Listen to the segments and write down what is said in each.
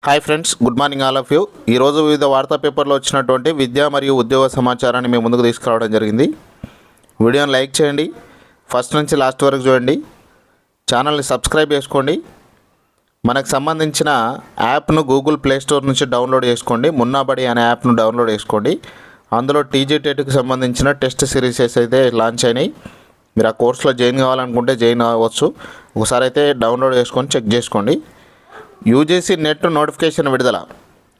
Hi friends, good morning all of you. ఈరోజు వివిధ వార్తా పేపర్లో వచ్చినటువంటి విద్యా మరియు ఉద్యోగ సమాచారాన్ని మేము ముందుకు తీసుకురావడం జరిగింది. వీడియోని లైక్ చేయండి, ఫస్ట్ నుంచి లాస్ట్ వరకు చూడండి, ఛానల్ని సబ్స్క్రైబ్ చేసుకోండి. మనకు సంబంధించిన యాప్ను గూగుల్ ప్లే స్టోర్ నుంచి డౌన్లోడ్ చేసుకోండి. మున్నాబడి అనే యాప్ను డౌన్లోడ్ చేసుకోండి. అందులో టీజీటెట్కి సంబంధించిన టెస్ట్ సిరీసెస్ అయితే లాంచ్ అయినాయి. మీరు ఆ కోర్సులో జాయిన్ కావాలనుకుంటే జాయిన్ అవ్వచ్చు. ఒకసారి అయితే డౌన్లోడ్ చేసుకొని చెక్ చేసుకోండి. యూజీసీ నెట్ నోటిఫికేషన్ విడుదల.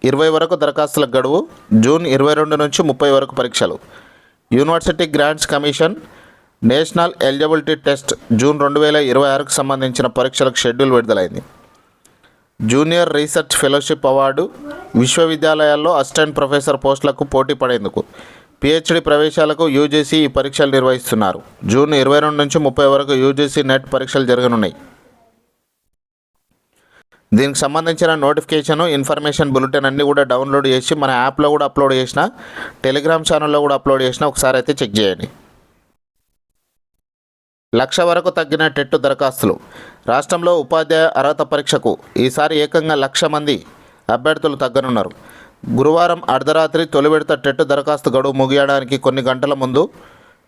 20 వరకు దరఖాస్తుల గడువు. జూన్ 22 నుంచి 30 వరకు పరీక్షలు. University grants commission national eligibility test June 2026కు సంబంధించిన పరీక్షలకు షెడ్యూల్ విడుదలైంది. Junior research fellowship award. విశ్వవిద్యాలయాల్లో అసిస్టెంట్ ప్రొఫెసర్ పోస్టులకు పోటీ పడేందుకు పిహెచ్డి ప్రవేశాలకు యూజీసీ ఈ పరీక్షలు నిర్వహిస్తున్నారు. జూన్ 22 నుంచి 30 వరకు యూజీసీ నెట్ పరీక్షలు జరగనున్నాయి. దీనికి సంబంధించిన నోటిఫికేషను, ఇన్ఫర్మేషన్ బులెటిన్ అన్నీ కూడా డౌన్లోడ్ చేసి మన యాప్లో కూడా అప్లోడ్ చేసిన, టెలిగ్రామ్ ఛానల్లో కూడా అప్లోడ్ చేసిన, ఒకసారి అయితే చెక్ చేయండి. 1,00,000 వరకు తగ్గిన టెట్ దరఖాస్తులు. రాష్ట్రంలో ఉపాధ్యాయ అర్హత పరీక్షకు ఈసారి ఏకంగా 1,00,000 మంది అభ్యర్థులు తగ్గనున్నారు. గురువారం అర్ధరాత్రి తొలి విడత టెట్ దరఖాస్తు గడువు ముగియడానికి కొన్ని గంటల ముందు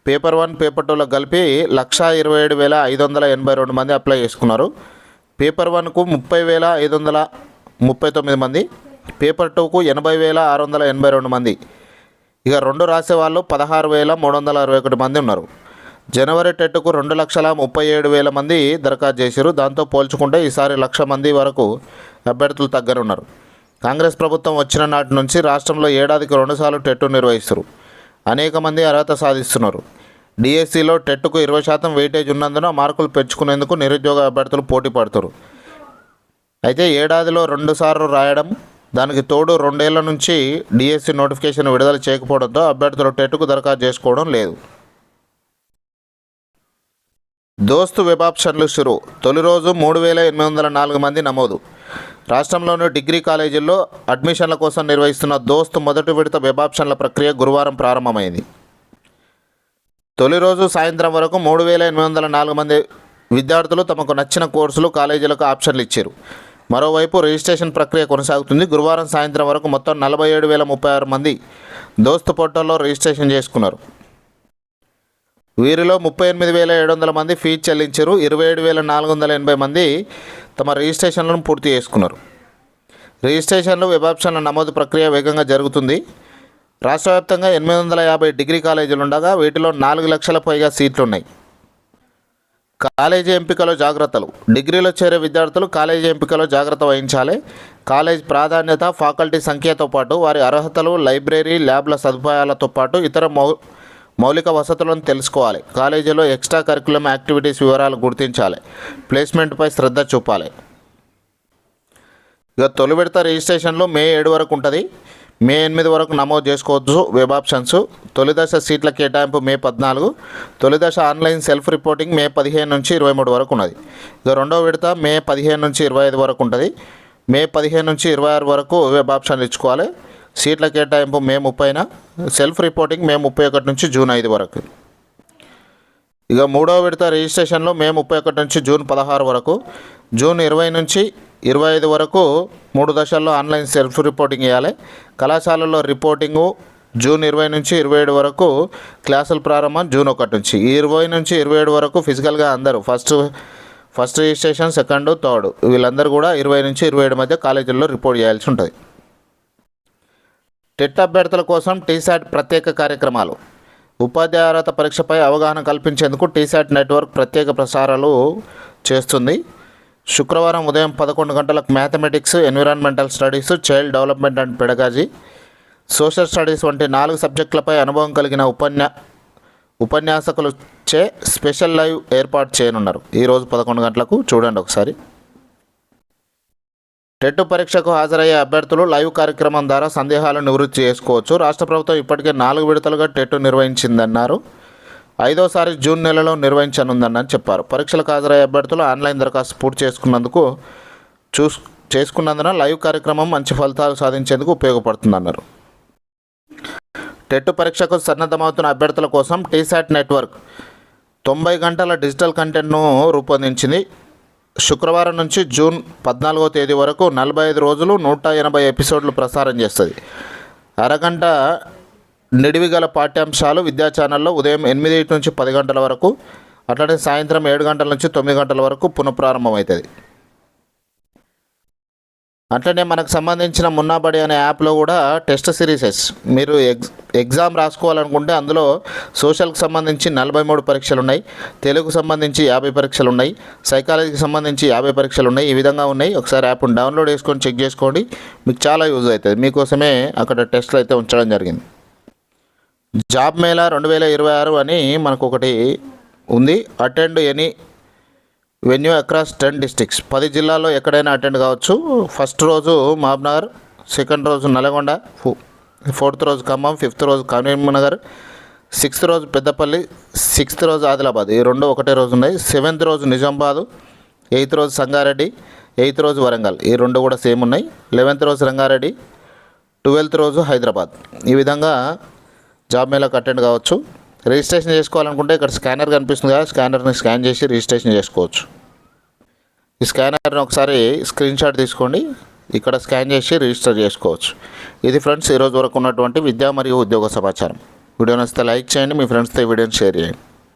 పేపర్ 1, పేపర్ 2లో కలిపి 1,27,582 మంది అప్లై చేసుకున్నారు. పేపర్ 1కు 30,539 మంది, పేపర్ 2కు 80,682 మంది, ఇక 2 రాసేవాళ్ళు 16,361 మంది ఉన్నారు. జనవరి టెట్కు 2,37,000 మంది దరఖాస్తు చేశారు. దాంతో పోల్చుకుంటే ఈసారి 1,00,000 మంది వరకు అభ్యర్థులు తగ్గనున్నారు. కాంగ్రెస్ ప్రభుత్వం వచ్చిన నాటి నుంచి రాష్ట్రంలో ఏడాదికి 2 సార్లు టెట్ నిర్వహిస్తారు. అనేక మంది అర్హత సాధిస్తున్నారు. డిఎస్సిలో టెట్కు 20% వెయిటేజ్ ఉన్నందున మార్కులు పెంచుకునేందుకు నిరుద్యోగ అభ్యర్థులు పోటీ పడతారు. అయితే ఏడాదిలో 2 సార్లు రాయడం, దానికి తోడు 2 ఏళ్ల నుంచి డిఎస్సి నోటిఫికేషన్ విడుదల చేయకపోవడంతో అభ్యర్థులు టెట్కు దరఖాస్తు చేసుకోవడం లేదు. దోస్తు వెబ్ ఆప్షన్లు షురు. తొలి రోజు 3,804 మంది నమోదు. రాష్ట్రంలోని డిగ్రీ కాలేజీల్లో అడ్మిషన్ల కోసం నిర్వహిస్తున్న దోస్తు మొదటి విడత వెబ్ ఆప్షన్ల ప్రక్రియ గురువారం ప్రారంభమైంది. తొలి రోజు సాయంత్రం వరకు 3,804 మంది విద్యార్థులు తమకు నచ్చిన కోర్సులు, కాలేజీలకు ఆప్షన్లు ఇచ్చారు. మరోవైపు రిజిస్ట్రేషన్ ప్రక్రియ కొనసాగుతుంది. గురువారం సాయంత్రం వరకు మొత్తం 47,036 మంది దోస్తు పోర్టల్లో రిజిస్ట్రేషన్ చేసుకున్నారు. వీరిలో 38,700 మంది ఫీజు చెల్లించారు. 27,480 మంది తమ రిజిస్ట్రేషన్లను పూర్తి చేసుకున్నారు. రిజిస్ట్రేషన్లు, వెబ్ ఆప్షన్ల నమోదు ప్రక్రియ వేగంగా జరుగుతుంది. రాష్ట్ర వ్యాప్తంగా 850 డిగ్రీ కాలేజీలు ఉండగా వీటిలో 4 లక్షల పైగా సీట్లున్నాయి. కాలేజీ ఎంపికలో జాగ్రత్తలు. డిగ్రీలో చేరే విద్యార్థులు కాలేజీ ఎంపికలో జాగ్రత్త వహించాలి. కాలేజ్ ప్రాధాన్యత, ఫ్యాకల్టీ సంఖ్యతో పాటు వారి అర్హతలు, లైబ్రరీ, ల్యాబ్ల సదుపాయాలతో పాటు ఇతర మౌలిక వసతులను తెలుసుకోవాలి. కాలేజీలో ఎక్స్ట్రా కరికులం యాక్టివిటీస్ వివరాలు గుర్తించాలి. ప్లేస్మెంట్పై శ్రద్ధ చూపాలి. ఇక తొలి విడత రిజిస్ట్రేషన్లు మే 7 వరకు ఉంటుంది. మే 8 వరకు నమోదు చేసుకోవచ్చు వెబ్ ఆప్షన్స్. తొలి దశ సీట్ల కేటాయింపు మే 14. తొలి దశ ఆన్లైన్ సెల్ఫ్ రిపోర్టింగ్ మే 15 నుంచి 23 వరకు ఉన్నది. ఇక రెండో విడత మే 15 నుంచి 25 వరకు ఉంటుంది. మే 15 నుంచి 26 వరకు వెబ్ ఆప్షన్లు ఇచ్చుకోవాలి. సీట్ల కేటాయింపు మే 30న. సెల్ఫ్ రిపోర్టింగ్ మే 31 నుంచి జూన్ 5 వరకు. ఇక మూడో విడత రిజిస్ట్రేషన్లో మే 31 నుంచి జూన్ 16 వరకు. జూన్ 20 నుంచి 25 వరకు 3 దశల్లో ఆన్లైన్ సెల్ఫ్ రిపోర్టింగ్ చేయాలి. కళాశాలల్లో రిపోర్టింగు జూన్ 20 నుంచి 27 వరకు. క్లాసులు ప్రారంభం జూన్ 1 నుంచి. 20 నుంచి 27 వరకు ఫిజికల్గా అందరూ ఫస్ట్ రిజిస్ట్రేషన్, సెకండ్, థర్డ్ వీళ్ళందరూ కూడా 20 నుంచి 27 మధ్య కాలేజీల్లో రిపోర్ట్ చేయాల్సి ఉంటుంది. టెట్ అభ్యర్థుల కోసం టీశాట్ ప్రత్యేక కార్యక్రమాలు. ఉపాధ్యాయ అర్హత పరీక్షపై అవగాహన కల్పించేందుకు టీశాట్ నెట్వర్క్ ప్రత్యేక ప్రసారాలు చేస్తుంది. శుక్రవారం ఉదయం 11 గంటలకు mathematics, environmental studies, child development and pedagogy, social studies వంటి 4 సబ్జెక్టులపై అనుభవం కలిగిన ఉపన్యాసకులు స్పెషల్ లైవ్ ఏర్పాటు చేయనున్నారు. ఈరోజు 11 గంటలకు చూడండి ఒకసారి. టెట్ పరీక్షకు హాజరయ్యే అభ్యర్థులు లైవ్ కార్యక్రమం ద్వారా సందేహాలను నివృత్తి చేసుకోవచ్చు. రాష్ట్ర ప్రభుత్వం ఇప్పటికే 4 విడతలుగా టెట్ నిర్వహించిందన్నారు. 5వసారి జూన్ నెలలో నిర్వహించనుందని చెప్పారు. పరీక్షలకు హాజరయ్యే అభ్యర్థులు ఆన్లైన్ దరఖాస్తు పూర్తి చేసుకున్నందున లైవ్ కార్యక్రమం మంచి ఫలితాలు సాధించేందుకు ఉపయోగపడుతుందన్నారు. టెట్ పరీక్షకు సన్నద్ధమవుతున్న అభ్యర్థుల కోసం టీశాట్ నెట్వర్క్ 90 గంటల డిజిటల్ కంటెంట్ను రూపొందించింది. శుక్రవారం నుంచి జూన్ 14వ తేదీ వరకు 45 రోజులు 180 ఎపిసోడ్లు ప్రసారం చేస్తుంది. అరగంట నిడివి గల పాఠ్యాంశాలు విద్యా ఛానల్లో ఉదయం 8 నుంచి 10 గంటల వరకు, అట్లనే సాయంత్రం 7 గంటల నుంచి 9 గంటల వరకు పునఃప్రారంభమవుతుంది. అట్లనే మనకు సంబంధించిన మున్నాబడి అనే యాప్లో కూడా టెస్ట్ సిరీసెస్ మీరు ఎగ్జామ్ రాసుకోవాలనుకుంటే అందులో సోషల్కి సంబంధించి 43 పరీక్షలు ఉన్నాయి, తెలుగుకు సంబంధించి 50 పరీక్షలు ఉన్నాయి, సైకాలజీకి సంబంధించి 50 పరీక్షలు ఉన్నాయి. ఈ విధంగా ఉన్నాయి. ఒకసారి యాప్ను డౌన్లోడ్ చేసుకొని చెక్ చేసుకోండి, మీకు చాలా యూజ్ అవుతుంది. మీకోసమే అక్కడ టెస్ట్లు అయితే ఉంచడం జరిగింది. జాబ్ మేళా 2026 అని మనకు ఒకటి ఉంది. Attend any venue across 10 districts, 10 జిల్లాల్లో ఎక్కడైనా అటెండ్ కావచ్చు. ఫస్ట్ రోజు మహబూబ్నగర్, సెకండ్ రోజు నల్గొండ, ఫోర్త్ రోజు ఖమ్మం, ఫిఫ్త్ రోజు కరీంనగర్, సిక్స్త్ రోజు పెద్దపల్లి, సిక్స్త్ రోజు ఆదిలాబాద్. ఈ రెండు ఒకటే రోజు ఉన్నాయి. సెవెంత్ రోజు నిజామాబాదు, ఎయిత్ రోజు సంగారెడ్డి, ఎయిత్ రోజు వరంగల్. ఈ రెండు కూడా సేమ్ ఉన్నాయి. 11th రోజు రంగారెడ్డి, 12th రోజు హైదరాబాద్. ఈ విధంగా జాబ్ మేళాకు అటెండ్ కావచ్చు. రిజిస్ట్రేషన్ చేసుకోవాలనుకుంటే ఇక్కడ స్కానర్ కనిపిస్తుంది కదా, స్కానర్ని స్కాన్ చేసి రిజిస్ట్రేషన్ చేసుకోవచ్చు. ఈ స్కానర్ని ఒకసారి స్క్రీన్ షాట్ తీసుకోండి, ఇక్కడ స్కాన్ చేసి రిజిస్టర్ చేసుకోవచ్చు. ఇది ఫ్రెండ్స్ ఈరోజు వరకు ఉన్నటువంటి విద్యా మరియు ఉద్యోగ సమాచారం. వీడియో నచ్చితే లైక్ చేయండి, మీ ఫ్రెండ్స్తో ఈ వీడియోని షేర్ చేయండి.